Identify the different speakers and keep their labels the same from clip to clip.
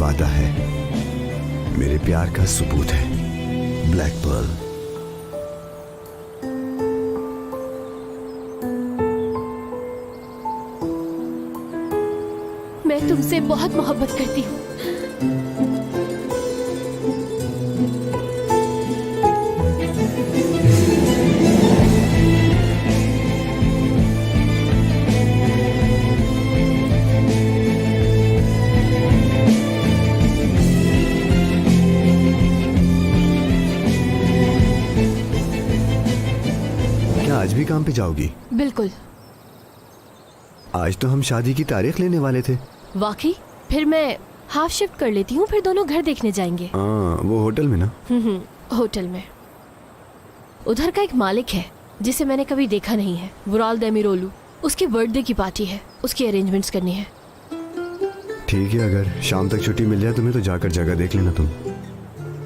Speaker 1: वादा है, मेरे प्यार का सबूत है। Black pearl.
Speaker 2: मैं तुमसे बहुत मोहब्बत करती हूँ।
Speaker 1: क्या आज भी काम पे जाओगी?
Speaker 2: बिल्कुल।
Speaker 1: आज तो हम शादी की तारीख लेने वाले थे।
Speaker 2: वाकई? फिर मैं हाफ शिफ्ट कर लेती हूँ, फिर दोनों घर देखने जाएंगे।
Speaker 1: हाँ, वो होटल में ना?
Speaker 2: होटल में। उधर का एक मालिक है जिसे मैंने कभी देखा नहीं है, वुराल देमिरोलू। उसकी बर्थडे की पार्टी है, उसकी अरेंजमेंट्स करनी है।
Speaker 1: ठीक है, अगर शाम तक छुट्टी मिल जाए तुम्हें तो जाकर जगह देख लेना तुम।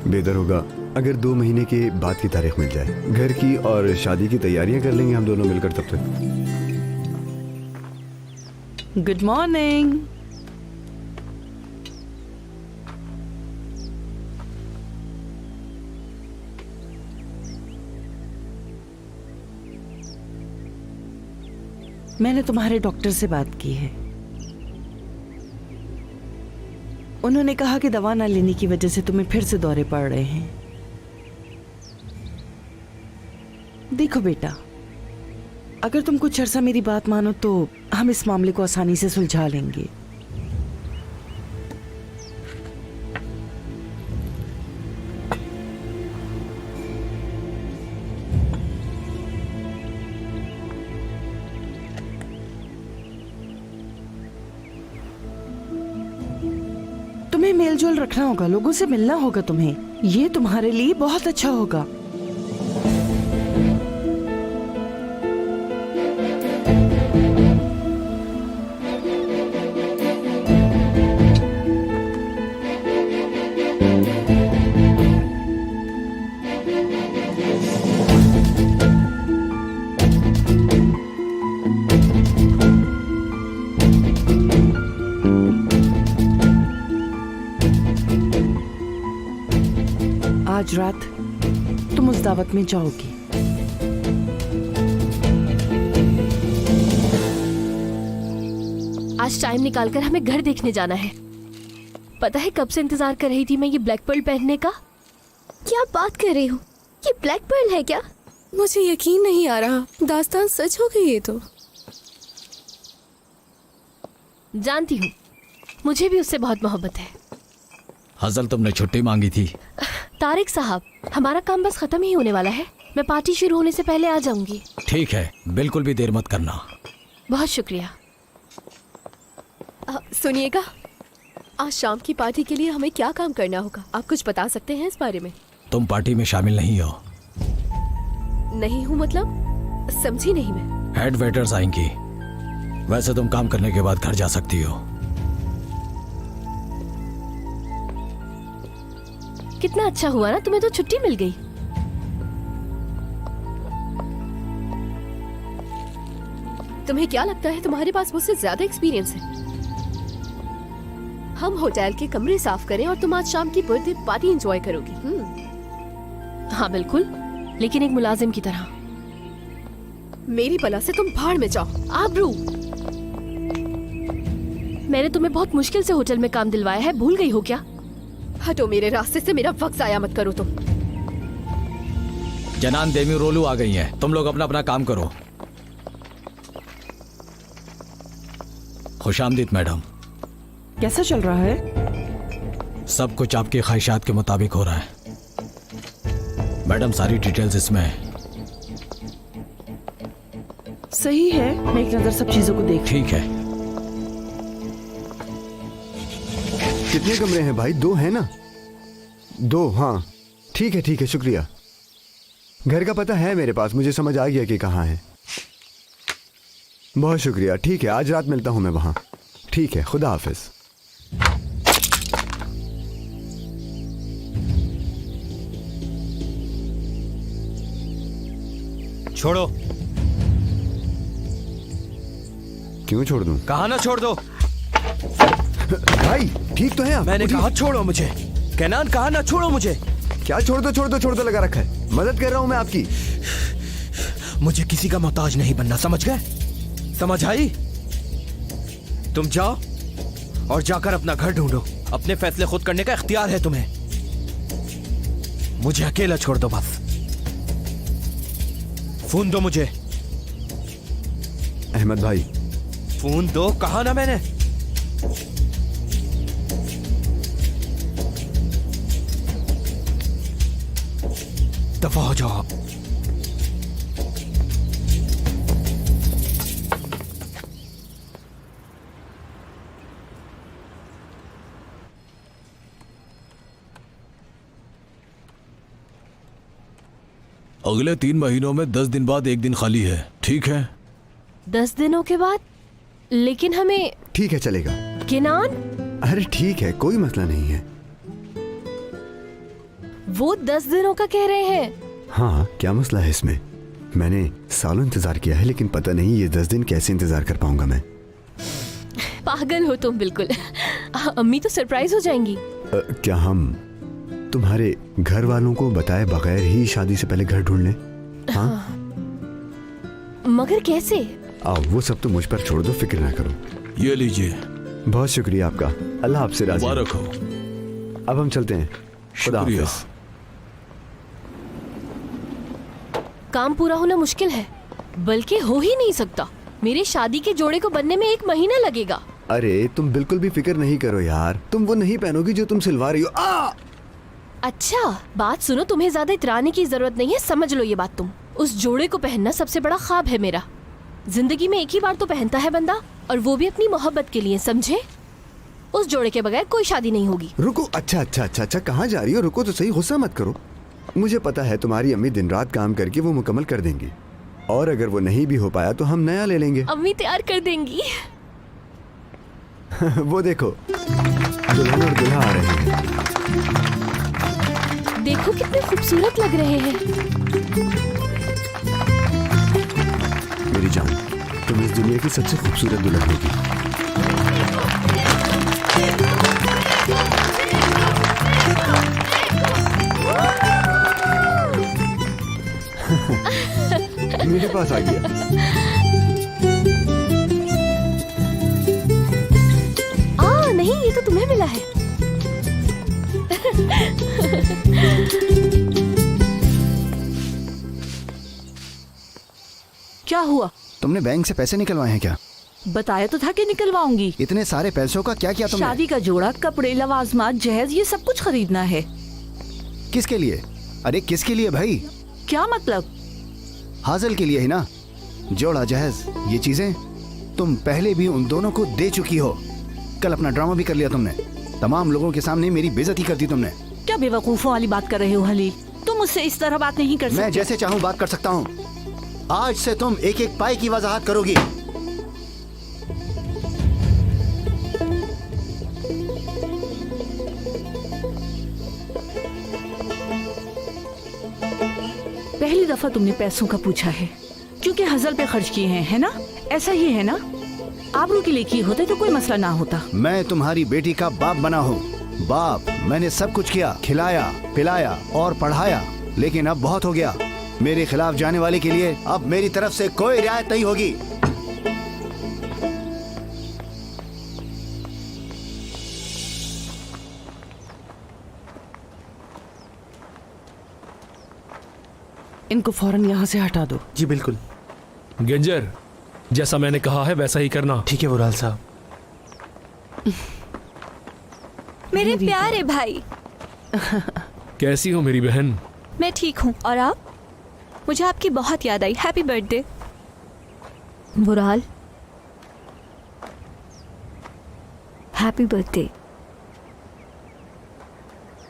Speaker 1: बेहतर होगा अगर 2 महीने के बाद की तारीख मिल जाए। घर की और शादी की तैयारियां कर लेंगे हम दोनों मिलकर तब तक।
Speaker 3: Good morning. मैंने तुम्हारे डॉक्टर से बात की है। उन्होंने कहा कि दवा ना लेने की वजह से तुम्हें फिर से दौरे पड़ रहे हैं। देखो बेटा, अगर तुम कुछ अर्सा मेरी बात मानो तो हम इस मामले को आसानी से सुलझा लेंगे। तुम्हें मेलजोल रखना होगा, लोगों से मिलना होगा तुम्हें। ये तुम्हारे लिए बहुत अच्छा होगा। आज रात तुम उस दावत में जाओगी।
Speaker 2: आज टाइम निकालकर हमें घर देखने जाना है। पता है कब से इंतजार कर रही थी मैं ये ब्लैक पर्ल पहनने का।
Speaker 4: क्या बात कर रही हो? ये ब्लैक पर्ल है क्या?
Speaker 5: मुझे यकीन नहीं आ रहा, दास्तान सच हो गई ये तो।
Speaker 2: जानती हूँ, मुझे भी उससे बहुत मोहब्बत है।
Speaker 6: हसल, तुमने छुट्टी मांगी थी।
Speaker 2: तारिक साहब, हमारा काम बस खत्म ही होने वाला है। मैं पार्टी शुरू होने से पहले आ जाऊंगी।
Speaker 6: ठीक है, बिल्कुल भी देर मत करना।
Speaker 2: बहुत शुक्रिया।
Speaker 5: सुनिएगा, आज शाम की पार्टी के लिए हमें क्या काम करना होगा? आप कुछ बता सकते हैं इस बारे में?
Speaker 6: तुम पार्टी में शामिल नहीं हो।
Speaker 5: नहीं हूँ मतलब? समझी नहीं मैं।
Speaker 6: हेड वेटर्स आएंगी। वैसे तुम काम करने के बाद घर जा सकती हो।
Speaker 2: कितना अच्छा हुआ ना, तुम्हें तो छुट्टी मिल गई।
Speaker 5: तुम्हें क्या लगता है तुम्हारे पास मुझसे ज्यादा एक्सपीरियंस है? हम होटल के कमरे साफ करें और तुम आज शाम की बर्थडे पार्टी एंजॉय करोगी।
Speaker 2: हाँ बिल्कुल, लेकिन एक मुलाजिम की तरह।
Speaker 5: मेरी बला से तुम भाड़ में जाओ।
Speaker 2: आबरू, मैंने तुम्हें बहुत मुश्किल से होटल में काम दिलवाया है, भूल गई हो क्या?
Speaker 5: हटो मेरे रास्ते से, मेरा वक्त जाया मत करो तुम।
Speaker 6: जनान देमिरोलू आ गई हैं। तुम लोग अपना अपना काम करो। खुशामदीद मैडम।
Speaker 3: कैसा चल रहा है?
Speaker 6: सब कुछ आपकी ख्वाहिशात के मुताबिक हो रहा है मैडम। सारी डिटेल्स इसमें है।
Speaker 3: सही है, मैं एक नजर सब चीजों को देख।
Speaker 6: ठीक है।
Speaker 1: कितने कमरे हैं भाई? 2 हैं ना? 2, हाँ ठीक है, शुक्रिया। घर का पता है मेरे पास, मुझे समझ आ गया कि कहाँ है। बहुत शुक्रिया। ठीक है, आज रात मिलता हूँ मैं वहाँ। ठीक है, खुदा हाफिज।
Speaker 7: छोड़ो।
Speaker 1: क्यों छोड़ दूं?
Speaker 7: कहा ना छोड़ दो।
Speaker 1: भाई ठीक तो है आप?
Speaker 7: मैंने
Speaker 1: उठिए।
Speaker 7: कहा छोड़ो मुझे। केनान कहा ना छोड़ो मुझे।
Speaker 1: क्या छोड़ दो लगा रखा है। मदद कर रहा हूँ मैं आपकी।
Speaker 7: मुझे किसी का मोहताज नहीं बनना, समझ गए? समझ आई? तुम जाओ और जाकर अपना घर ढूंढो। अपने फैसले खुद करने का इख्तियार है तुम्हें। मुझे अकेला छोड़ दो बस। फोन दो मुझे।
Speaker 1: अहमद भाई,
Speaker 7: फोन दो, कहा ना मैंने। दफा हो जाओ आप।
Speaker 6: अगले 3 महीनों में 10 दिन बाद 1 दिन खाली है, ठीक है?
Speaker 2: 10 दिनों के बाद? लेकिन हमें
Speaker 1: ठीक है चलेगा।
Speaker 2: किनान,
Speaker 1: अरे ठीक है, कोई मसला नहीं है।
Speaker 2: वो 10 दिनों का कह रहे हैं।
Speaker 1: हाँ, क्या मसला है इसमें? मैंने सालों इंतजार किया है, लेकिन पता नहीं ये 10 दिन कैसे इंतजार कर पाऊंगा मैं।
Speaker 2: पागल हो तुम बिल्कुल। अम्मी तो सरप्राइज हो जाएंगी।
Speaker 1: क्या हम तुम्हारे घर वालों को बताए बगैर ही शादी से पहले घर ढूंढ लें? हाँ?
Speaker 2: मगर कैसे?
Speaker 1: आओ, वो सब तो मुझ पर छोड़ दो, फिक्र ना करो।
Speaker 6: ये लीजिए।
Speaker 1: बहुत शुक्रिया आपका। अल्लाह आपसे राजी हो।
Speaker 6: मुबारक हो।
Speaker 1: अब हम चलते हैं। खुदा
Speaker 6: शुक्रिया।
Speaker 1: हाफिज।
Speaker 2: काम पूरा होना मुश्किल है, बल्कि हो ही नहीं सकता। मेरे शादी के जोड़े को बनने में 1 महीना लगेगा।
Speaker 1: अरे तुम बिल्कुल भी फिक्र नहीं करो यार, तुम वो नहीं पहनोगी जो तुम सिलवा रही हो।
Speaker 2: अच्छा बात सुनो, तुम्हें ज्यादा इतराने की जरूरत नहीं है, समझ लो ये बात तुम। उस जोड़े को पहनना सबसे बड़ा ख्वाब है मेरा। जिंदगी में एक ही बार तो पहनता है बंदा, और वो भी अपनी मोहब्बत के लिए, समझे? उस जोड़े के बगैर कोई शादी नहीं होगी।
Speaker 1: रुको, अच्छा, कहाँ जा रही हो? रुको तो सही, गुस्सा मत करो। मुझे पता है तुम्हारी अम्मी दिन रात काम करके वो मुकम्मल कर देंगी, और अगर वो नहीं भी हो पाया तो हम नया ले लेंगे।
Speaker 2: अम्मी तैयार कर देंगी।
Speaker 1: वो देखो, दुल्हन और दूल्हा आ रहे हैं।
Speaker 2: देखो कितने खूबसूरत लग रहे हैं।
Speaker 1: मेरी जान, तुम इस दुनिया की सबसे खूबसूरत दुल्हन होगी। मेरे पास आ गया।
Speaker 2: नहीं, ये तो तुम्हें मिला है।
Speaker 3: क्या हुआ?
Speaker 8: तुमने बैंक से पैसे निकलवाए हैं क्या?
Speaker 3: बताया तो था कि निकलवाऊंगी।
Speaker 8: इतने सारे पैसों का क्या किया तुमने?
Speaker 3: शादी का जोड़ा, कपड़े, लवाजमात, जहेज, ये सब कुछ खरीदना है।
Speaker 8: किसके लिए? अरे किसके लिए भाई?
Speaker 3: क्या मतलब?
Speaker 8: हाजिल के लिए ही ना। जोड़ा, जहेज, ये चीजें तुम पहले भी उन दोनों को दे चुकी हो। कल अपना ड्रामा भी कर लिया तुमने। तमाम लोगों के सामने मेरी बेइज्जती कर दी तुमने।
Speaker 3: क्या बेवकूफों वाली बात कर रहे हो हलील? तुम मुझसे इस तरह बात नहीं कर सकते।
Speaker 8: मैं जैसे चाहूँ बात कर सकता हूँ। आज से तुम एक एक पाई की वजाहत करोगी।
Speaker 3: पहली दफा तुमने पैसों का पूछा है, क्योंकि हजल पे खर्च किए हैं, है ना? ऐसा ही है ना? आबरू के लिए किए होते तो कोई मसला ना होता।
Speaker 8: मैं तुम्हारी बेटी का बाप बना हूँ। बाप, मैंने सब कुछ किया, खिलाया, पिलाया और पढ़ाया, लेकिन अब बहुत हो गया। मेरे खिलाफ जाने वाले के लिए अब मेरी तरफ से कोई रियायत नहीं होगी।
Speaker 3: इनको फौरन यहाँ से हटा दो।
Speaker 7: जी बिल्कुल।
Speaker 9: गेंजर, जैसा मैंने कहा है वैसा ही करना।
Speaker 7: ठीक है बुराल साहब।
Speaker 4: मेरे प्यारे भाई,
Speaker 9: कैसी हो मेरी बहन?
Speaker 4: मैं ठीक हूँ, और आप? मुझे आपकी बहुत याद आई। Happy birthday.
Speaker 2: बुराल,
Speaker 4: हैप्पी बर्थडे।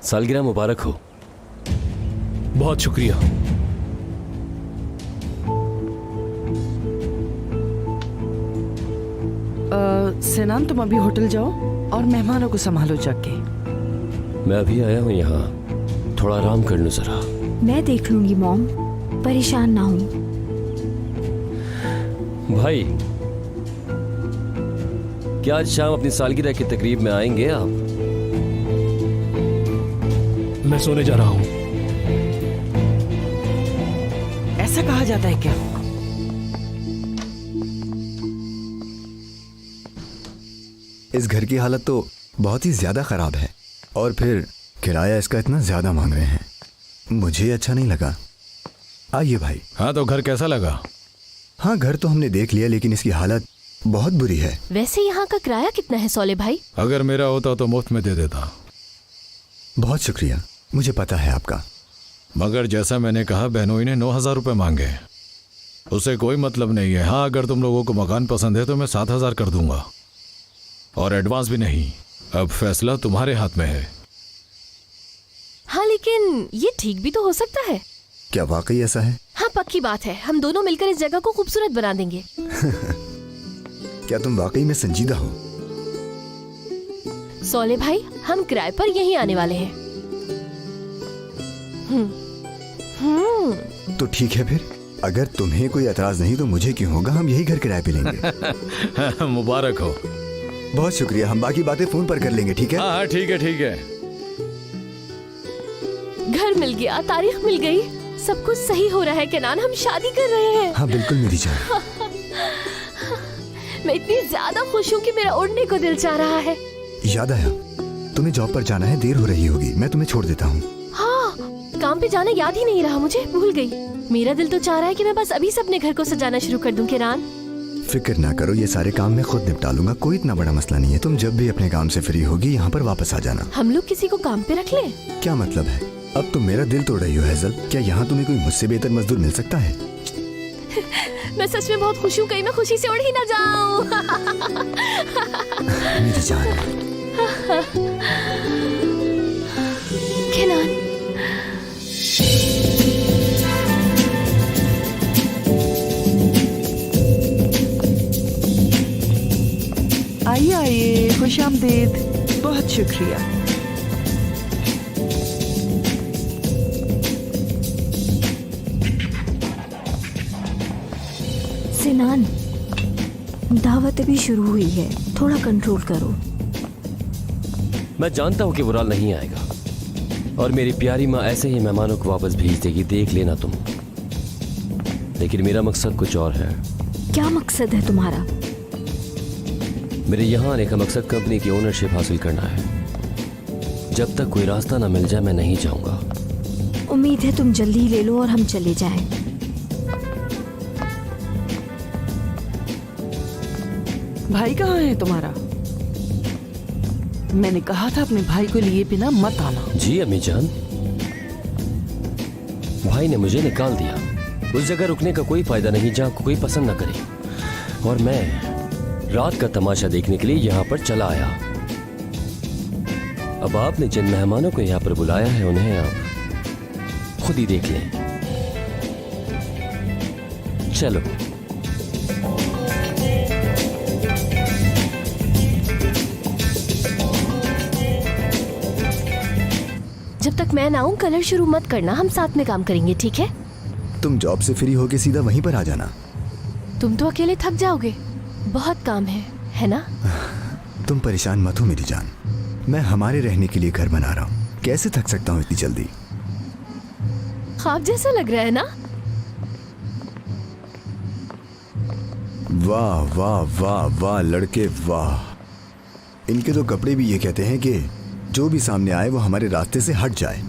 Speaker 10: सालगिरह मुबारक हो।
Speaker 9: बहुत शुक्रिया।
Speaker 3: सेनान, तुम अभी होटल जाओ और मेहमानों को संभालो जाके।
Speaker 10: मैं अभी आया हूँ यहाँ, थोड़ा आराम कर लूँ जरा।
Speaker 4: मैं देख लूंगी मॉम, परेशान ना हो।
Speaker 10: भाई, क्या आज शाम अपनी सालगिरह की तकरीब में आएंगे आप?
Speaker 9: मैं सोने जा रहा हूँ।
Speaker 3: ऐसा कहा जाता है क्या?
Speaker 1: इस घर की हालत तो बहुत ही ज्यादा खराब है और फिर किराया इसका इतना ज्यादा मांग रहे हैं। मुझे अच्छा नहीं लगा। आइए भाई।
Speaker 6: हाँ तो घर कैसा लगा?
Speaker 1: हाँ घर तो हमने देख लिया लेकिन इसकी हालत बहुत बुरी है।
Speaker 2: वैसे यहाँ का किराया कितना है सौले भाई?
Speaker 6: अगर मेरा होता तो मुफ्त में दे देता,
Speaker 1: बहुत शुक्रिया, मुझे पता है आपका।
Speaker 6: मगर जैसा मैंने कहा बहनोई ने 9,000 रुपये मांगे। उसे कोई मतलब नहीं है। हाँ अगर तुम लोगों को मकान पसंद है तो मैं 7,000 कर दूंगा और एडवांस भी नहीं। अब फैसला तुम्हारे हाथ में है।
Speaker 2: हाँ लेकिन ये ठीक भी तो हो सकता है।
Speaker 1: क्या वाकई ऐसा है?
Speaker 2: हाँ पक्की बात है, हम दोनों मिलकर इस जगह को खूबसूरत बना देंगे।
Speaker 1: क्या तुम वाकई में संजीदा हो?
Speaker 2: सौले भाई हम किराए पर यहीं आने वाले हैं।
Speaker 1: तो ठीक है फिर, अगर तुम्हें कोई एतराज नहीं तो मुझे क्यों होगा, हम यही घर किराए पे लेंगे।
Speaker 6: मुबारक हो।
Speaker 1: बहुत शुक्रिया, हम बाकी बातें फोन पर कर लेंगे, ठीक है?
Speaker 6: हाँ ठीक है ठीक है।
Speaker 2: घर मिल गया, तारीख मिल गई, सब कुछ सही हो रहा है केनान, हम शादी कर रहे हैं।
Speaker 1: हाँ बिल्कुल मेरी जान।
Speaker 2: मैं इतनी ज्यादा खुश हूँ कि मेरा उड़ने को दिल चाह रहा है।
Speaker 1: याद आया, तुम्हें जॉब पर जाना है, देर हो रही होगी, मैं तुम्हें छोड़ देता हूँ।
Speaker 2: हाँ काम पे जाना याद ही नहीं रहा मुझे, भूल गई। मेरा दिल तो चाह रहा है कि मैं बस अभी से अपने घर को सजाना शुरू कर दूं केनान।
Speaker 1: फिक्र ना करो, ये सारे काम मैं खुद निपटा लूंगा, कोई इतना बड़ा मसला नहीं है। तुम जब भी अपने काम से फ्री होगी यहाँ पर वापस आ जाना।
Speaker 2: हम लोग किसी को काम पे रख लें?
Speaker 1: क्या मतलब है? अब तुम मेरा दिल तोड़ रही हो हैजल। क्या यहाँ तुम्हें कोई मुझसे बेहतर मजदूर मिल सकता है?
Speaker 2: मैं सच में बहुत खुश हूँ, कहीं मैं खुशी से उड़ ही ना जाऊँ।
Speaker 1: मेरी जान।
Speaker 2: केनान
Speaker 3: आइए आइए, खुश आमदीद। बहुत शुक्रिया।
Speaker 4: सिनान, दावत अभी शुरू हुई है, थोड़ा कंट्रोल करो।
Speaker 10: मैं जानता हूँ कि बुराल नहीं आएगा और मेरी प्यारी माँ ऐसे ही मेहमानों को वापस भेज देगी, देख लेना तुम। लेकिन मेरा मकसद कुछ और है।
Speaker 4: क्या मकसद है तुम्हारा?
Speaker 10: मेरे यहाँ आने का मकसद कंपनी की ओनरशिप हासिल करना है। जब तक कोई रास्ता ना मिल जाए मैं नहीं जाऊंगा।
Speaker 4: उम्मीद है तुम जल्दी ही ले लो और हम चले जाएं।
Speaker 3: भाई कहाँ है तुम्हारा? मैंने कहा था अपने भाई को लिए बिना मत आना।
Speaker 10: जी अम्मी जान, भाई ने मुझे निकाल दिया। उस जगह रुकने का कोई फायदा नहीं जहाँ को कोई पसंद ना करे। और मैं रात का तमाशा देखने के लिए यहाँ पर चला आया। अब आपने जिन मेहमानों को यहाँ पर बुलाया है उन्हें आप खुद ही देख लें। चलो।
Speaker 2: जब तक मैं ना आऊं कलर शुरू मत करना, हम साथ में काम करेंगे, ठीक है?
Speaker 1: तुम जॉब से फ्री होके सीधा वहीं पर आ जाना।
Speaker 2: तुम तो अकेले थक जाओगे, बहुत काम है ना?
Speaker 1: तुम परेशान मत हो मेरी जान, मैं हमारे रहने के लिए घर बना रहा हूँ, कैसे थक सकता हूँ इतनी जल्दी?
Speaker 2: ख्वाब जैसा लग रहा है ना?
Speaker 1: वाह वाह वाह वाह लड़के वाह। इनके तो कपड़े भी ये कहते हैं कि जो भी सामने आए वो हमारे रास्ते से हट जाए।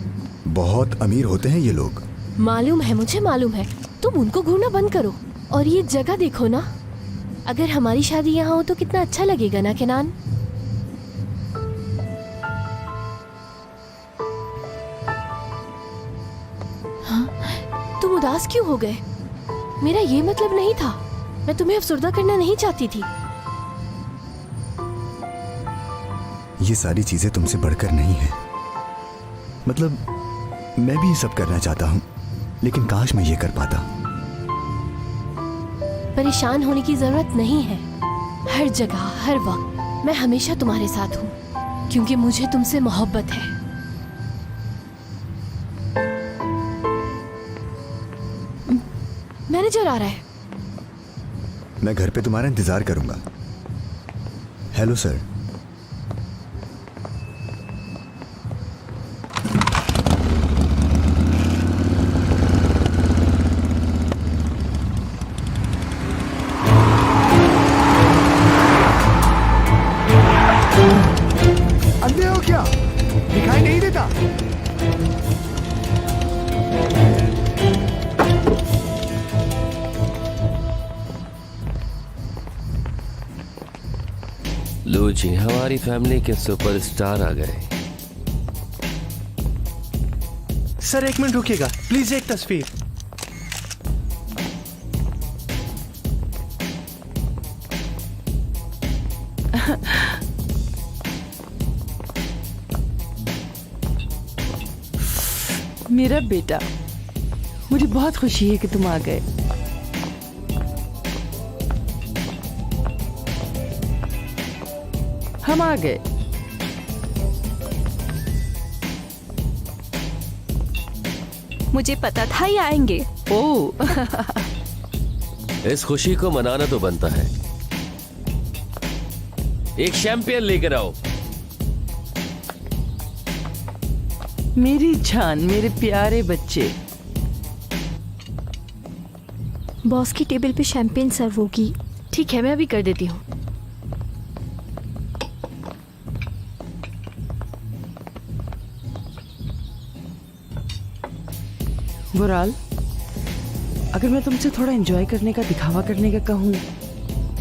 Speaker 1: बहुत अमीर होते हैं ये लोग।
Speaker 2: मालूम है, मुझे मालूम है। तुम उनको घूरना बंद करो और ये जगह देखो ना। अगर हमारी शादी यहाँ हो तो कितना अच्छा लगेगा ना केनान? हाँ, तुम उदास क्यों हो गए? मेरा ये मतलब नहीं था, मैं तुम्हें अफसुर्दा करना नहीं चाहती थी।
Speaker 1: ये सारी चीजें तुमसे बढ़कर नहीं है। मतलब मैं भी ये सब करना चाहता हूँ, लेकिन काश मैं ये कर पाता।
Speaker 2: परेशान होने की जरूरत नहीं है। हर जगह हर वक्त मैं हमेशा तुम्हारे साथ हूँ, क्योंकि मुझे तुमसे मोहब्बत है। मैनेजर आ रहा है।
Speaker 1: मैं घर पे तुम्हारा इंतजार करूंगा। Hello sir.
Speaker 8: अंधे हो क्या? दिखाई नहीं देता?
Speaker 10: लो जी, हमारी फैमिली के सुपरस्टार आ गए।
Speaker 7: सर 1 मिनट रुकिएगा प्लीज, एक तस्वीर।
Speaker 3: मेरा बेटा, मुझे बहुत खुशी है कि तुम आ गए। हम आ गए।
Speaker 4: मुझे पता था ये आएंगे।
Speaker 3: ओह
Speaker 10: इस खुशी को मनाना तो बनता है। एक शैंपियन लेकर आओ।
Speaker 3: मेरी जान, मेरे प्यारे बच्चे।
Speaker 4: बॉस की टेबल पे शैंपेन सर्व होगी।
Speaker 2: ठीक है, मैं अभी कर देती हूँ।
Speaker 3: बुराल, अगर मैं तुमसे थोड़ा एंजॉय करने का, दिखावा करने का कहूँ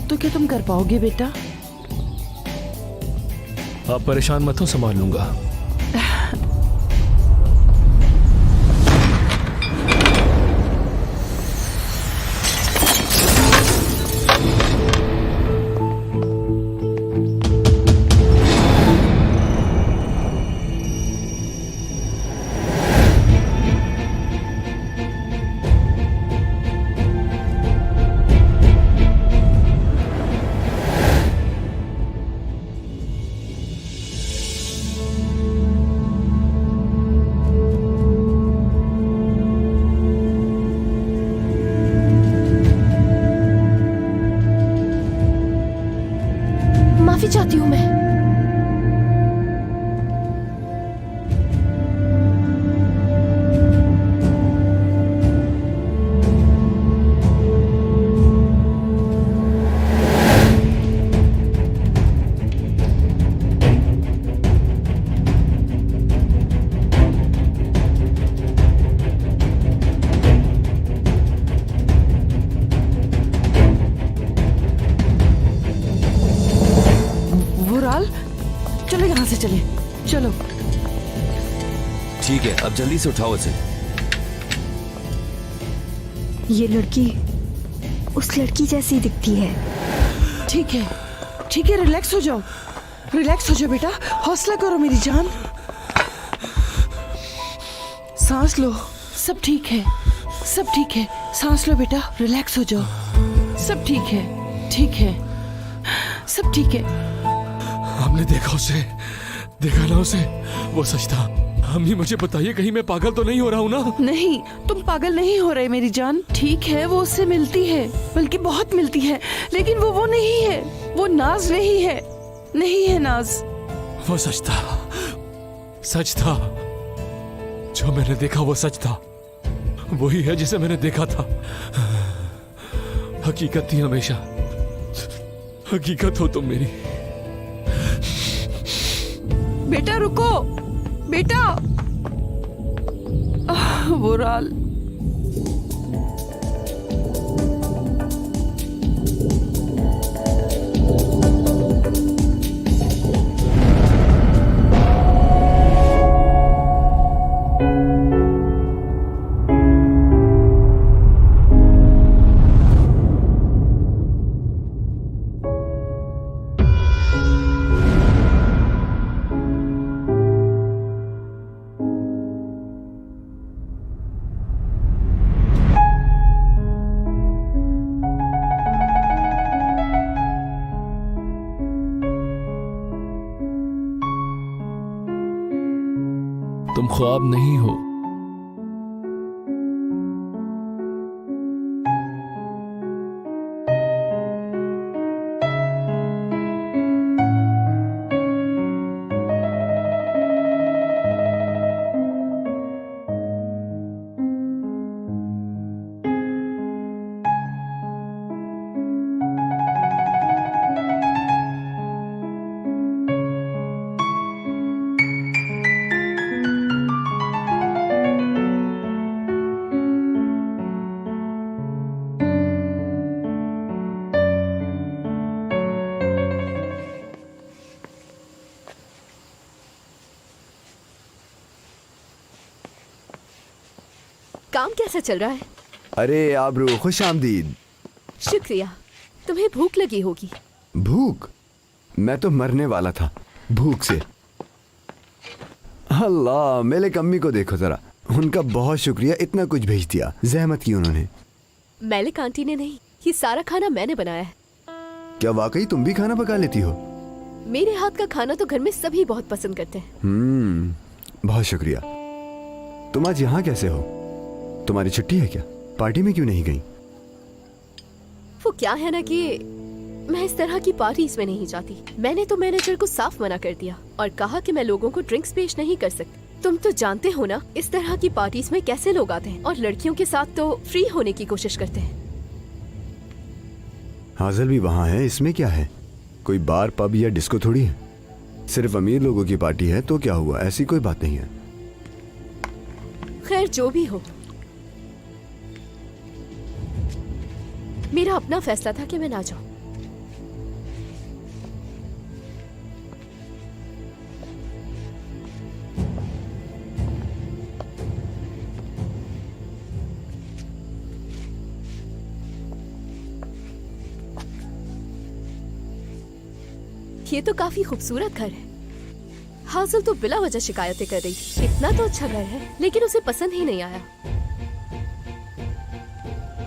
Speaker 3: तो क्या तुम कर पाओगे बेटा?
Speaker 9: आप परेशान मत हो, संभाल लूंगा।
Speaker 2: माफी चाहती हूँ मैं।
Speaker 3: चलो यहाँ से चले, चलो।
Speaker 10: ठीक है, अब जल्दी से उठाओ इसे।
Speaker 4: ये लड़की उस लड़की जैसी दिखती है।
Speaker 3: ठीक है, ठीक है, रिलैक्स हो जाओ, रिलैक्स हो जाओ बेटा, हौसला करो मेरी जान। सांस लो, सब ठीक है, सब ठीक है, सांस लो बेटा, रिलैक्स हो जाओ, सब ठीक है, ठीक है, सब ठीक है।
Speaker 9: हमने देखा उसे, देखा ना उसे, वो सच था। अम्मी मुझे बताइए, कहीं मैं पागल तो नहीं हो रहा हूँ ना?
Speaker 3: नहीं, तुम पागल नहीं हो रहे मेरी जान। ठीक है, वो उससे मिलती है, बल्कि बहुत मिलती है, लेकिन वो नहीं है, वो नाज नहीं है, नहीं है नाज।
Speaker 9: वो सच था, सच था, जो मैंने देखा वो सच था, वही है जिसे मैंने देखा था। हकीकत थी हमेशा, हकीकत हो तुम मेरी।
Speaker 3: बेटा रुको, बेटा। बुराल,
Speaker 9: तुम ख्वाब नहीं हो,
Speaker 5: काम कैसा चल रहा है?
Speaker 1: अरे आबरू, खुश आमदीद।
Speaker 5: शुक्रिया। तुम्हें भूख लगी होगी।
Speaker 1: भूख? मैं तो मरने वाला था भूख से। अल्लाह, मेरे अम्मी को देखो जरा, उनका बहुत शुक्रिया, इतना कुछ भेज दिया, जहमत की उन्होंने।
Speaker 5: मेलिक आंटी ने नहीं, ये सारा खाना मैंने बनाया है।
Speaker 1: क्या वाकई तुम भी खाना पका लेती हो?
Speaker 5: मेरे हाथ का खाना तो घर में सभी बहुत पसंद करते हैं।
Speaker 1: बहुत शुक्रिया। तुम आज यहाँ कैसे हो? तुम्हारी छुट्टी है क्या? पार्टी में क्यों नहीं गई?
Speaker 5: वो क्या है ना कि मैं इस तरह की पार्टीज में नहीं जाती। मैंने तो मैनेजर को साफ मना कर दिया और कहा कि मैं लोगों को ड्रिंक्स पेश नहीं कर सकती। तुम तो जानते हो ना इस तरह की पार्टीज में कैसे लोग आते हैं और लड़कियों के साथ तो फ्री होने की कोशिश करते हैं।
Speaker 1: हाजिल भी वहाँ है, इसमें क्या है? कोई बार, पब या डिस्को थोड़ी है। सिर्फ अमीर लोगों की पार्टी है तो क्या हुआ, ऐसी कोई बात नहीं है।
Speaker 5: खैर जो भी हो, मेरा अपना फैसला था कि मैं ना जाऊं। ये तो काफी खूबसूरत घर है। हासिल तो बिला वजह शिकायतें कर रही थी। इतना तो अच्छा घर है, लेकिन उसे पसंद ही नहीं आया।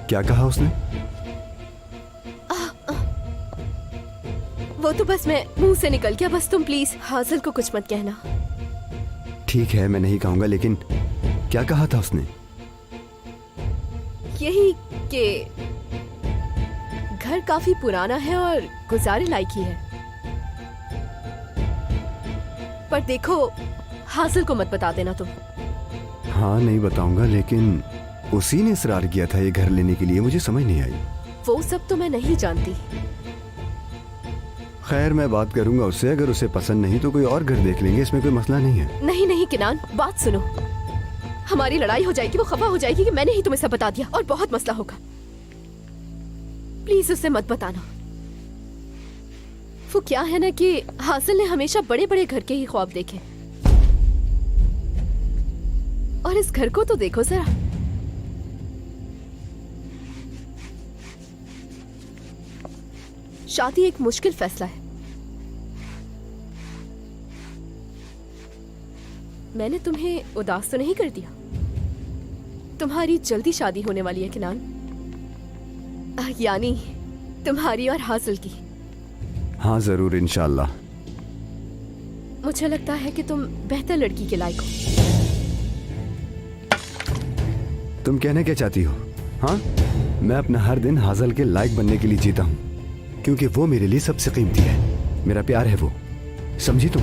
Speaker 1: क्या कहा उसने?
Speaker 5: वो तो बस मैं मुंह से निकल गया। बस तुम प्लीज हासिल को कुछ मत कहना।
Speaker 1: ठीक है, मैं नहीं कहूंगा, लेकिन क्या कहा था उसने?
Speaker 5: यही कि घर काफी पुराना है और गुजारे लायक ही है। पर देखो, हासिल को मत बता देना तुम।
Speaker 1: हाँ, नहीं बताऊंगा, लेकिन उसी ने इसरार किया था ये घर लेने के लिए। मुझे समझ नहीं आई।
Speaker 5: वो सब तो मैं नहीं जानती।
Speaker 1: खैर, मैं बात करूंगा उससे। अगर उसे पसंद नहीं तो कोई और घर देख लेंगे, इसमें कोई मसला नहीं है।
Speaker 5: नहीं नहीं किनान, बात सुनो। हमारी लड़ाई हो जाएगी, वो खफा हो जाएगी कि मैंने ही तुम्हें सब बता दिया और बहुत मसला होगा। प्लीज उसे मत बताना। वो क्या है ना कि हासिल ने हमेशा बड़े बड़े घर के ही ख्वाब देखे, और इस घर को तो देखो जरा। शादी एक मुश्किल फैसला है। मैंने तुम्हें उदास तो नहीं कर दिया? तुम्हारी जल्दी शादी होने वाली है किनान, यानी तुम्हारी और हासिल की।
Speaker 1: हाँ जरूर, इंशाल्लाह।
Speaker 5: मुझे लगता है कि तुम बेहतर लड़की के लायक हो।
Speaker 1: तुम कहना क्या चाहती हो? हाँ, मैं अपना हर दिन हासिल के लायक बनने के लिए जीता हूँ, क्योंकि वो मेरे लिए सबसे कीमती है। मेरा प्यार है वो, समझी तुम?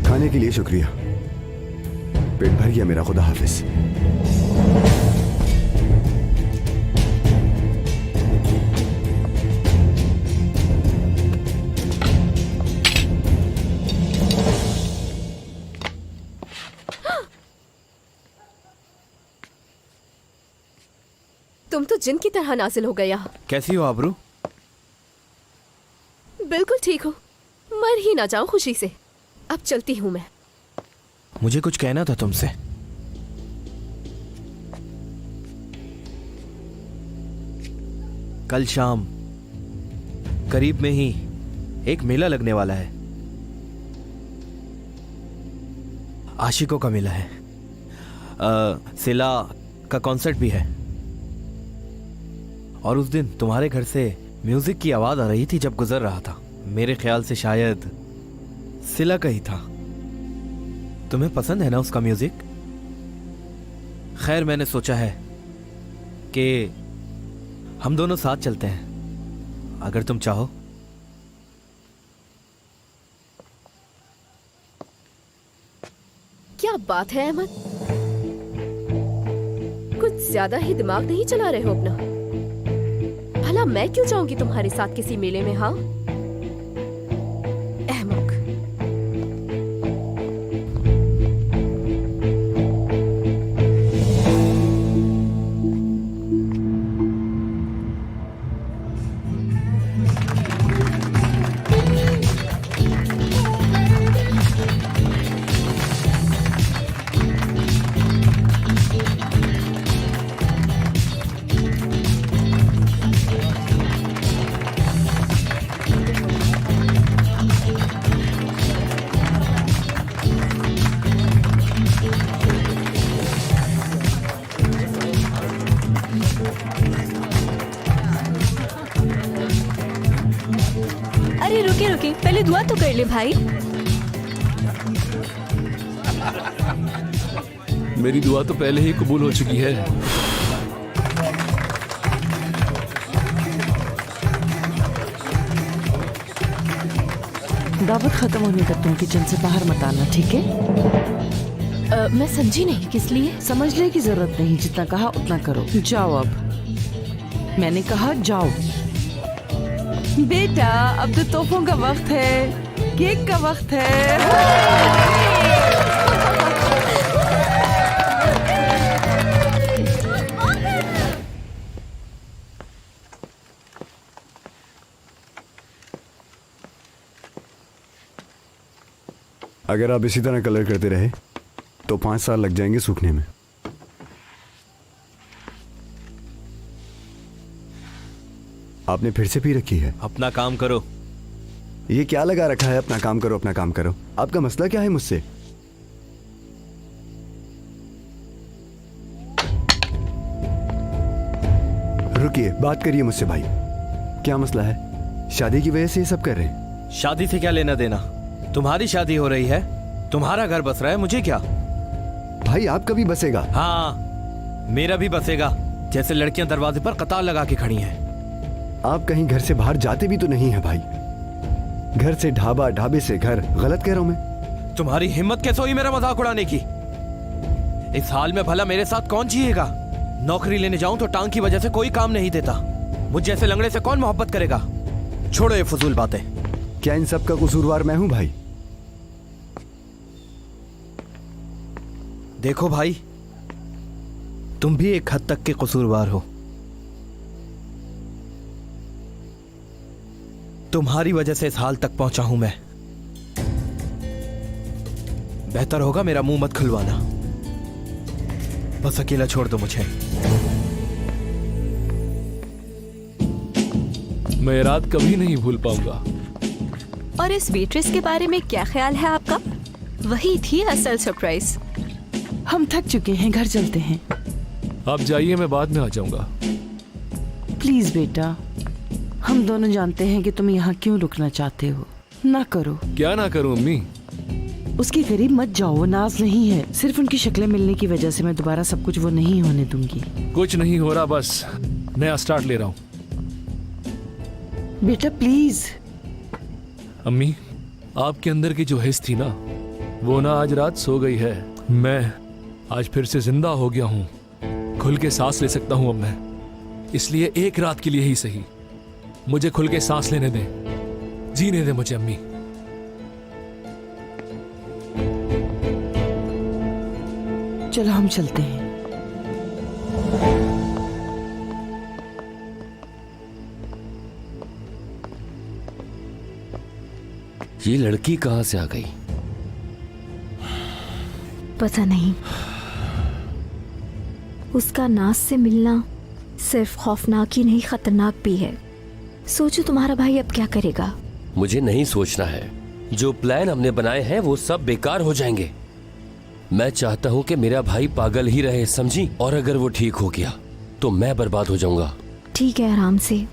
Speaker 1: खाने के लिए शुक्रिया, पेट भर गया मेरा। खुदा हाफिज।
Speaker 5: तुम तो जिन की तरह नाजिल हो गए यहाँ।
Speaker 7: कैसी हो आबरू?
Speaker 5: बिल्कुल ठीक हो, मर ही ना जाऊं खुशी से। अब चलती हूँ मैं।
Speaker 7: मुझे कुछ कहना था तुमसे। कल शाम करीब में ही एक मेला लगने वाला है। आशिकों का मेला है। सिला का कॉन्सर्ट भी है। और उस दिन तुम्हारे घर से म्यूजिक की आवाज आ रही थी जब गुजर रहा था। मेरे ख्याल से शायद सिला का ही था। तुम्हें पसंद है ना उसका म्यूजिक? खैर, मैंने सोचा है कि हम दोनों साथ चलते हैं, अगर तुम चाहो।
Speaker 5: क्या बात है अहमद, कुछ ज्यादा ही दिमाग नहीं चला रहे हो अपना? भला मैं क्यों जाऊंगी तुम्हारे साथ किसी मेले में? हाँ अहमक।
Speaker 4: की, पहले दुआ तो कर ले भाई।
Speaker 9: मेरी दुआ तो पहले ही कबूल हो चुकी है।
Speaker 3: दावत खत्म होने तक तुम किचन से बाहर मत आना, ठीक है?
Speaker 2: मैं समझी नहीं, किस लिए?
Speaker 3: समझने की जरूरत नहीं, जितना कहा उतना करो। जाओ अब, मैंने कहा जाओ। बेटा अब तो तोहफों का वक्त है, केक का वक्त है।
Speaker 1: अगर आप इसी तरह कलर करते रहे तो 5 साल लग जाएंगे सूखने में। आपने फिर से पी रखी है।
Speaker 7: अपना काम करो।
Speaker 1: ये क्या लगा रखा है, अपना काम करो अपना काम करो? आपका मसला क्या है मुझसे? रुकिए, बात करिए मुझसे भाई। क्या मसला है? शादी की वजह से ये सब कर रहे हैं?
Speaker 7: शादी से क्या लेना देना? तुम्हारी शादी हो रही है, तुम्हारा घर बस रहा है, मुझे क्या?
Speaker 1: भाई आपका भी बसेगा।
Speaker 7: हाँ, मेरा भी बसेगा। जैसे लड़कियां दरवाजे पर कतार लगा के खड़ी हैं।
Speaker 1: आप कहीं घर से बाहर जाते भी तो नहीं है भाई। घर से ढाबा, ढाबे से घर। गलत कह रहा हूं मैं?
Speaker 7: तुम्हारी हिम्मत कैसे हुई मेरा मजाक उड़ाने की? इस हाल में भला मेरे साथ कौन जिएगा? नौकरी लेने जाऊं तो टांग की वजह से कोई काम नहीं देता। मुझ जैसे लंगड़े से कौन मोहब्बत करेगा? छोड़ो ये फजूल बातें।
Speaker 1: क्या इन सब का कसूरवार मैं हूं भाई?
Speaker 7: देखो भाई, तुम भी एक हद तक के कसूरवार हो। तुम्हारी वजह से इस हाल तक पहुंचा हूं मैं। बेहतर होगा मेरा मुंह मत खुलवाना। बस अकेला छोड़ दो मुझे।
Speaker 9: मैं रात कभी नहीं भूल पाऊंगा।
Speaker 4: और इस वेट्रेस के बारे में क्या ख्याल है आपका? वही थी असल सरप्राइज।
Speaker 3: हम थक चुके हैं, घर चलते हैं।
Speaker 9: आप जाइए, मैं बाद में आ जाऊंगा।
Speaker 3: प्लीज बेटा, हम दोनों जानते हैं कि तुम यहाँ क्यों रुकना चाहते हो। ना करो।
Speaker 9: क्या ना करूं अम्मी?
Speaker 3: उसके करीब मत जाओ, वो नाज नहीं है। सिर्फ उनकी शक्लें मिलने की वजह से मैं दोबारा सब कुछ वो नहीं होने दूंगी।
Speaker 9: कुछ नहीं हो रहा, बस नया स्टार्ट ले रहा हूं।
Speaker 3: बेटा प्लीज।
Speaker 9: अम्मी, आपके अंदर की जो हिस्स थी ना, वो ना आज रात सो गई है। मैं आज फिर से जिंदा हो गया हूं। खुल के सांस ले सकता हूं अब मैं। इसलिए एक रात के लिए ही सही मुझे खुल के सांस लेने दें, जीने दें मुझे अम्मी।
Speaker 3: चलो हम चलते हैं।
Speaker 10: ये लड़की कहां से आ गई?
Speaker 4: पता नहीं। उसका नाज से मिलना सिर्फ खौफनाक ही नहीं, खतरनाक भी है। सोचो तुम्हारा भाई अब क्या करेगा।
Speaker 10: मुझे नहीं सोचना है। जो प्लान हमने बनाए हैं वो सब बेकार हो जाएंगे। मैं चाहता हूं कि मेरा भाई पागल ही रहे, समझी? और अगर वो ठीक हो गया तो मैं बर्बाद हो जाऊंगा।
Speaker 4: ठीक है, आराम से।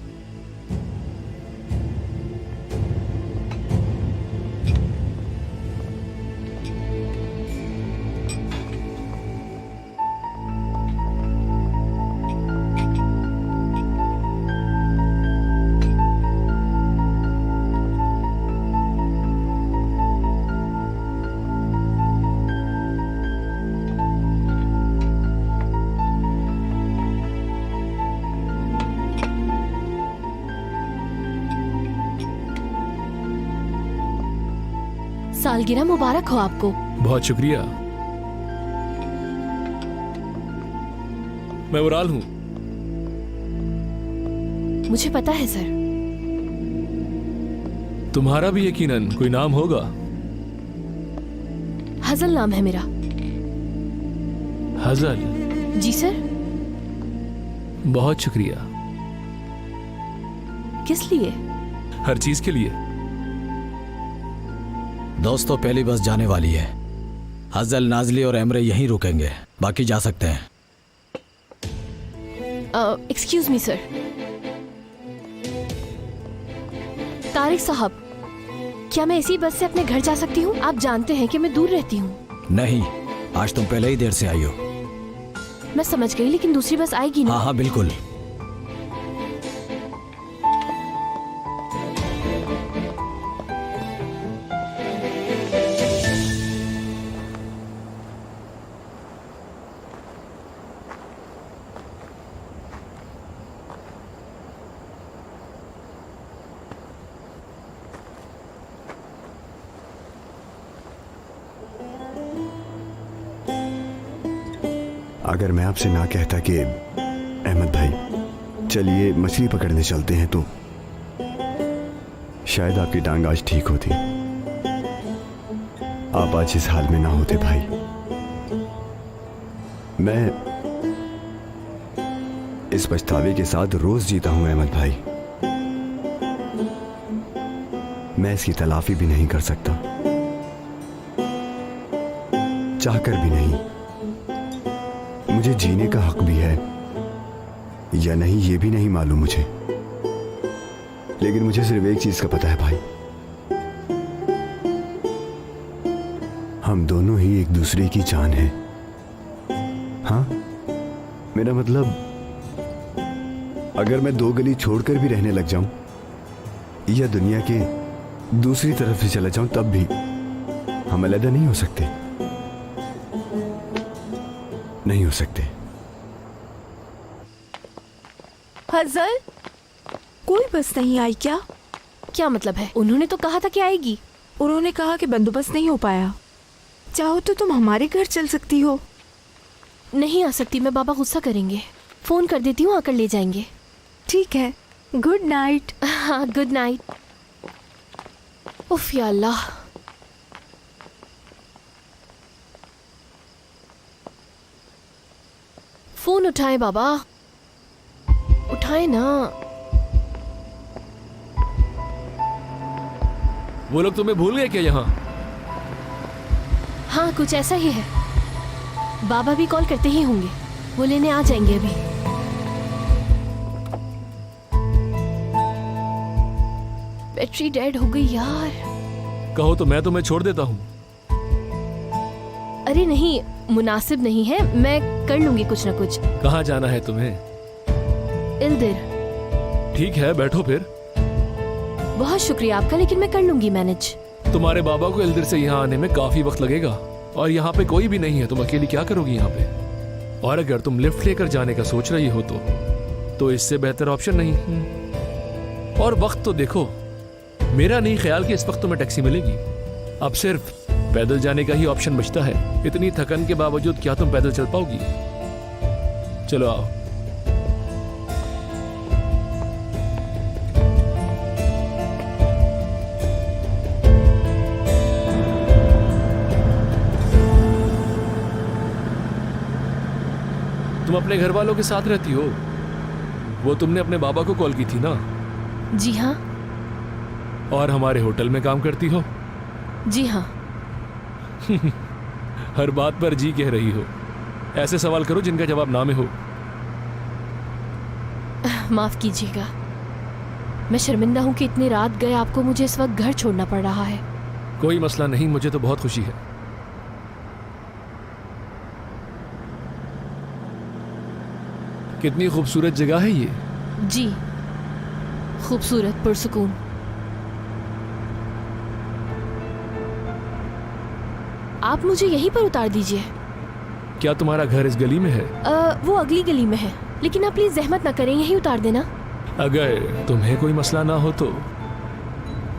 Speaker 2: सालगिरह मुबारक हो आपको।
Speaker 9: बहुत शुक्रिया। मैं उराल हूं।
Speaker 2: मुझे पता है सर।
Speaker 9: तुम्हारा भी यकीनन कोई नाम होगा।
Speaker 2: हजल नाम है मेरा।
Speaker 9: हजल?
Speaker 2: जी सर।
Speaker 9: बहुत शुक्रिया।
Speaker 2: किस लिए?
Speaker 9: हर चीज के लिए।
Speaker 6: दोस्तों, पहली बस जाने वाली है। हजल, नाजली और एमरे यहीं रुकेंगे, बाकी जा सकते हैं।
Speaker 2: Excuse me sir. तारिक साहब, क्या मैं इसी बस से अपने घर जा सकती हूँ? आप जानते हैं कि मैं दूर रहती हूँ।
Speaker 11: नहीं, आज तुम पहले ही देर से आई हो।
Speaker 2: मैं समझ गई, लेकिन दूसरी बस आएगी ना?
Speaker 11: हाँ हाँ बिल्कुल।
Speaker 1: अगर मैं आपसे ना कहता कि अहमद भाई चलिए मछली पकड़ने चलते हैं, तो शायद आपकी टांग आज ठीक होती। आप आज इस हाल में ना होते भाई। मैं इस पछतावे के साथ रोज जीता हूं अहमद भाई। मैं इसकी तलाफी भी नहीं कर सकता, चाहकर भी नहीं। मुझे जीने का हक भी है या नहीं ये भी नहीं मालूम मुझे, लेकिन मुझे सिर्फ एक चीज का पता है भाई, हम दोनों ही एक दूसरे की जान हैं। हाँ, मेरा मतलब अगर मैं 2 गली छोड़कर भी रहने लग जाऊं या दुनिया के दूसरी तरफ से चला जाऊं, तब भी हम अलग नहीं हो सकते, नहीं हो सकते।
Speaker 4: हजल, कोई बस नहीं आई क्या?
Speaker 2: क्या मतलब है? उन्होंने तो कहा था कि आएगी।
Speaker 4: उन्होंने कहा कि बंदोबस्त नहीं हो पाया। चाहो तो तुम हमारे घर चल सकती हो।
Speaker 2: नहीं आ सकती मैं, बाबा गुस्सा करेंगे। फोन कर देती हूँ, आकर ले जाएंगे।
Speaker 4: ठीक है, गुड नाइट।
Speaker 2: हाँ, गुड नाइट। उफ या अल्लाह। फोन उठाए बाबा, उठाए ना।
Speaker 9: वो लोग तुम्हें भूल गए क्या यहाँ?
Speaker 2: हाँ, कुछ ऐसा ही है। बाबा भी कॉल करते ही होंगे, वो लेने आ जाएंगे अभी। बैटरी डेड हो गई यार।
Speaker 9: कहो तो मैं तुम्हें छोड़ देता हूँ।
Speaker 2: अरे नहीं, मुनासिब नहीं है, मैं कर लूंगी कुछ ना कुछ।
Speaker 9: कहाँ जाना है तुम्हें?
Speaker 2: इल्दिर।
Speaker 9: ठीक है, बैठो फिर।
Speaker 2: बहुत शुक्रिया आपका, लेकिन मैं कर लूंगी मैनेज।
Speaker 9: तुम्हारे बाबा को इल्दिर से यहाँ आने में काफी वक्त लगेगा और यहाँ पे कोई भी नहीं है। तुम अकेली क्या करोगी यहाँ पे? और अगर तुम लिफ्ट लेकर जाने का सोच रही हो तो इससे बेहतर ऑप्शन नहीं। और वक्त तो देखो, मेरा नहीं ख्याल कि इस वक्त तुम्हें टैक्सी मिलेगी। अब सिर्फ पैदल जाने का ही ऑप्शन बचता है। इतनी थकन के बावजूद क्या तुम पैदल चल पाओगी? चलो आओ। तुम अपने घर वालों के साथ रहती हो? वो तुमने अपने बाबा को कॉल की थी ना?
Speaker 2: जी हाँ।
Speaker 9: और हमारे होटल में काम करती हो?
Speaker 2: जी हाँ।
Speaker 9: हर बात पर जी कह रही हो। ऐसे सवाल करो जिनका जवाब ना में हो।
Speaker 2: माफ कीजिएगा, मैं शर्मिंदा हूँ कि इतनी रात गए आपको मुझे इस वक्त घर छोड़ना पड़ रहा है।
Speaker 9: कोई मसला नहीं, मुझे तो बहुत खुशी है। कितनी खूबसूरत जगह है ये।
Speaker 2: जी, खूबसूरत, पुरसुकून। आप मुझे यहीं पर उतार दीजिए।
Speaker 9: क्या तुम्हारा घर इस गली में है?
Speaker 2: वो अगली गली में है, लेकिन आप प्लीज जहमत ना करें, यहीं उतार देना।
Speaker 9: अगर तुम्हें कोई मसला ना हो तो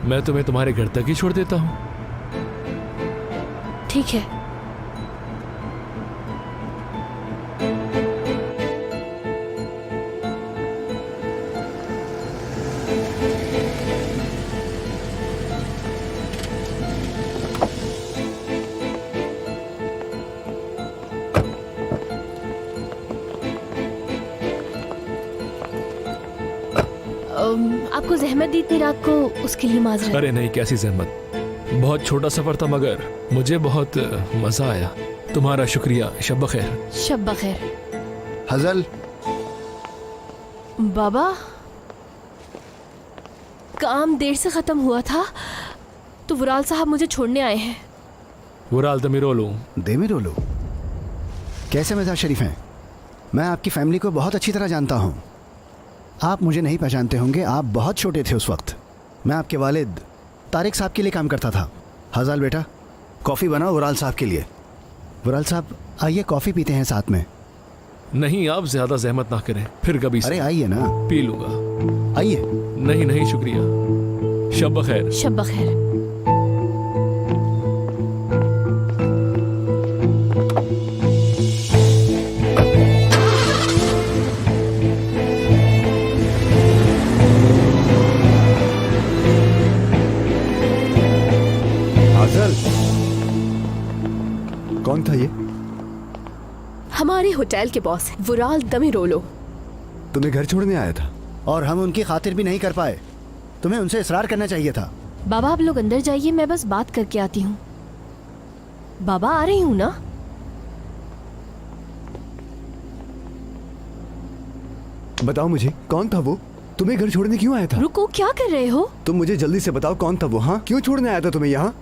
Speaker 9: मैं तुम्हें तुम्हारे घर तक ही छोड़ देता हूँ।
Speaker 2: ठीक है। आपको जहमत दी इतनी रात को, उसके लिए माजरत।
Speaker 9: अरे नहीं, कैसी जहमत। बहुत छोटा सफर था मगर मुझे बहुत मजा आया। तुम्हारा शुक्रिया। शब बखैर।
Speaker 2: शब बखैर।
Speaker 8: हजल,
Speaker 2: बाबा, काम देर से खत्म हुआ था, तो वुराल साहब मुझे छोड़ने आए हैं।
Speaker 9: वुराल दमिरोलू।
Speaker 8: देमिरोलू? कैसे मिजाज शरीफ हैं? मैं आपकी फैमिली को बहुत अच्छी तरह जानता हूँ। आप मुझे नहीं पहचानते होंगे, आप बहुत छोटे थे उस वक्त। मैं आपके वालिद तारिक साहब के लिए काम करता था। हज़ाल बेटा, कॉफ़ी बनाओ वुराल साहब के लिए। वुराल साहब आइए, कॉफ़ी पीते हैं साथ में।
Speaker 9: नहीं, आप ज्यादा जहमत ना करें, फिर कभी
Speaker 8: अरे आइए ना,
Speaker 9: पी लूंगा।
Speaker 8: आइए।
Speaker 9: नहीं नहीं, शुक्रिया। शब बखैर।
Speaker 2: शब बखैर।
Speaker 1: कौन था ये?
Speaker 5: हमारे होटल के बॉस हैं, वुराल दमिरोलो।
Speaker 1: तुम्हें घर छोड़ने आया था?
Speaker 8: और हम उनकी खातिर भी नहीं कर पाए। तुम्हें उनसे इसरार करना चाहिए था।
Speaker 2: बाबा आप लोग अंदर जाइए, मैं बस बात करके आती हूँ। बाबा आ रही हूँ ना।
Speaker 1: बताओ मुझे, कौन था वो? तुम्हें घर छोड़ने क्यों आया था?
Speaker 2: रुको, क्या कर रहे हो?
Speaker 1: तुम मुझे जल्दी से बताओ, कौन था वो? हाँ, क्यों छोड़ने आया था तुम्हें यहाँ?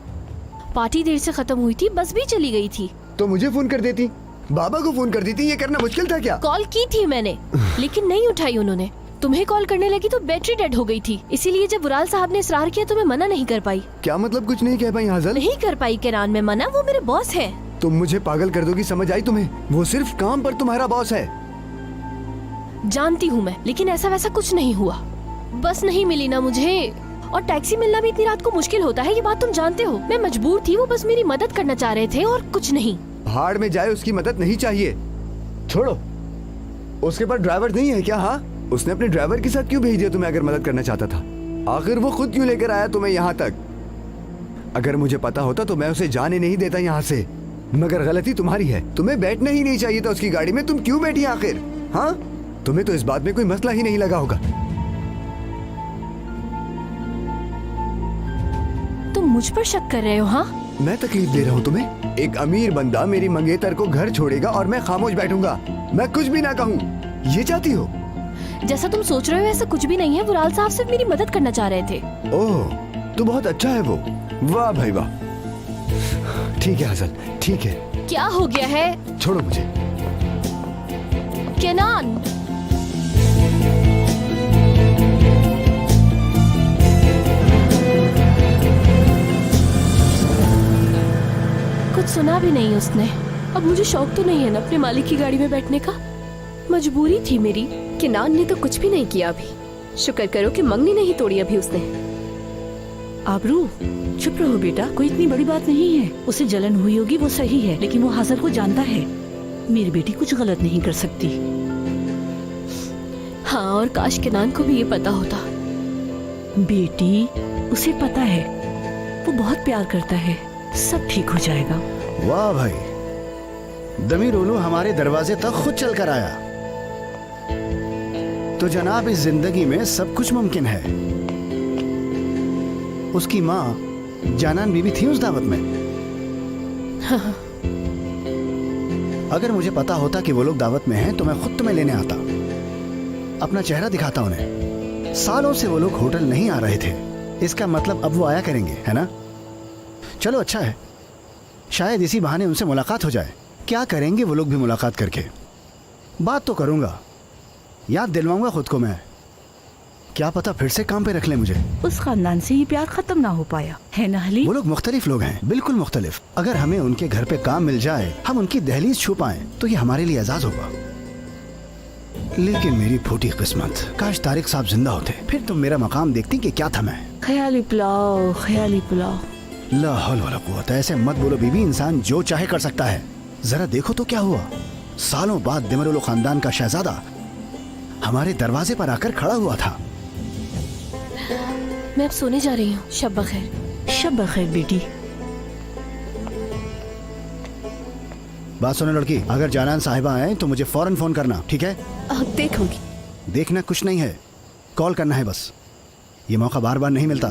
Speaker 2: पार्टी देर से खत्म हुई थी, बस भी चली गई थी।
Speaker 1: तो मुझे फोन कर देती, बाबा को फोन कर देती। ये करना मुश्किल था क्या?
Speaker 2: कॉल की थी मैंने, लेकिन नहीं उठाई उन्होंने। तुम्हें कॉल करने लगी तो बैटरी डेड हो गई थी, इसीलिए जब वुराल साहब ने इसरार किया तो मैं मना नहीं कर पाई।
Speaker 1: क्या मतलब कुछ नहीं कह पाई हाजल?
Speaker 2: नहीं कर पाई किरान में मना, वो मेरे बॉस है।
Speaker 1: तुम मुझे पागल कर दोगी, समझ आई तुम्हें? वो सिर्फ काम पर तुम्हारा बॉस है।
Speaker 2: जानती हूँ मैं, लेकिन ऐसा वैसा कुछ नहीं हुआ। बस नहीं मिली ना मुझे, और टैक्सी मिलना भी इतनी रात को मुश्किल होता है, ये बात तुम जानते हो। मैं मजबूर थी, वो बस मेरी मदद करना चाह रहे थे और कुछ नहीं।
Speaker 1: भाड़ में जाए, उसकी मदद नहीं चाहिए। छोड़ो, उसके पास ड्राइवर नहीं है क्या? हाँ, उसने अपने ड्राइवर के साथ क्यों भेज दिया तुम्हें अगर मदद करना चाहता था? आखिर वो खुद क्यों लेकर आया तुम्हें यहाँ तक? अगर मुझे पता होता तो मैं उसे जाने नहीं देता यहाँ से। मगर गलती तुम्हारी है, तुम्हें बैठना ही नहीं चाहिए था उसकी गाड़ी में। तुम क्यों बैठी आखिर? हाँ, तुम्हें तो इस बात में कोई मसला ही नहीं लगा होगा।
Speaker 2: तुम मुझ पर शक कर रहे हो? हाँ,
Speaker 1: मैं तकलीफ दे रहा हूँ तुम्हें? एक अमीर बंदा मेरी मंगेतर को घर छोड़ेगा और मैं खामोश बैठूंगा, मैं कुछ भी ना कहूँ, ये चाहती हो?
Speaker 2: जैसा तुम सोच रहे हो ऐसा कुछ भी नहीं है। वुराल साहब सिर्फ मेरी मदद करना चाह रहे थे।
Speaker 1: ओह, तो बहुत अच्छा है वो। वाह भाई वाह। ठीक है हसन, ठीक है।
Speaker 2: क्या हो गया है?
Speaker 1: छोड़ो मुझे।
Speaker 2: केनान, कुछ सुना भी नहीं उसने। अब मुझे शौक तो नहीं है ना अपने मालिक की गाड़ी में बैठने का, मजबूरी थी मेरी।
Speaker 5: किनान ने तो कुछ भी नहीं किया अभी। शुक्र करो कि मंगनी नहीं तोड़ी अभी उसने।
Speaker 3: आबरू, चुप रहो बेटा, कोई इतनी बड़ी बात नहीं है। उसे जलन हुई होगी, वो सही है, लेकिन वो हाजर को जानता है। मेरी बेटी कुछ गलत नहीं कर सकती।
Speaker 2: हाँ, और काश किनान को भी ये पता होता।
Speaker 3: बेटी, उसे पता है, वो बहुत प्यार करता है, सब ठीक हो जाएगा।
Speaker 8: वाह भाई, दमिरोलू हमारे दरवाजे तक खुद चल कर आया। तो जनाब, इस जिंदगी में सब कुछ मुमकिन है। उसकी माँ जानान बीबी थी उस दावत में।
Speaker 2: हाँ।
Speaker 8: अगर मुझे पता होता कि वो लोग दावत में हैं तो मैं खुद तुम्हें लेने आता, अपना चेहरा दिखाता उन्हें। सालों से वो लोग होटल नहीं आ रहे थे, इसका मतलब अब वो आया करेंगे, है ना? चलो अच्छा है, शायद इसी बहाने उनसे मुलाकात हो जाए। क्या करेंगे वो लोग भी मुलाकात करके? बात तो करूंगा, याद दिलवाऊंगा खुद को मैं। क्या पता फिर से काम पे रख ले मुझे।
Speaker 3: उस खानदान से ये प्यार खत्म ना हो पाया, है ना हली?
Speaker 8: वो लोग मुख्तलिफ लोग हैं, बिल्कुल मुख्तलिफ। अगर हमें उनके घर पे काम मिल जाए, हम उनकी दहलीज छू पाएं, तो ये हमारे लिए एजाज होगा। लेकिन मेरी फूटी किस्मत, काश तारिक साहब जिंदा होते, फिर तुम मेरा मकाम देखती कि क्या था मैं।
Speaker 3: ख्याली पुलाव, ख्याली पुलाव।
Speaker 8: ला हौल वला कुव्वत, ऐसे मत बोलो बीबी, इंसान जो चाहे कर सकता है। जरा देखो तो क्या हुआ, सालों बाद दमिरोलू खानदान का शहजादा हमारे दरवाजे पर आकर खड़ा हुआ था।
Speaker 2: मैं अब सोने जा रही हूँ। शब बखैर।
Speaker 3: शब बखैर बेटी।
Speaker 8: बात सुनो लड़की, अगर जानान साहिबा आए तो मुझे फौरन फोन करना, ठीक है?
Speaker 5: देखूंगी।
Speaker 8: देखना कुछ नहीं है, कॉल करना है बस। ये मौका बार बार नहीं मिलता।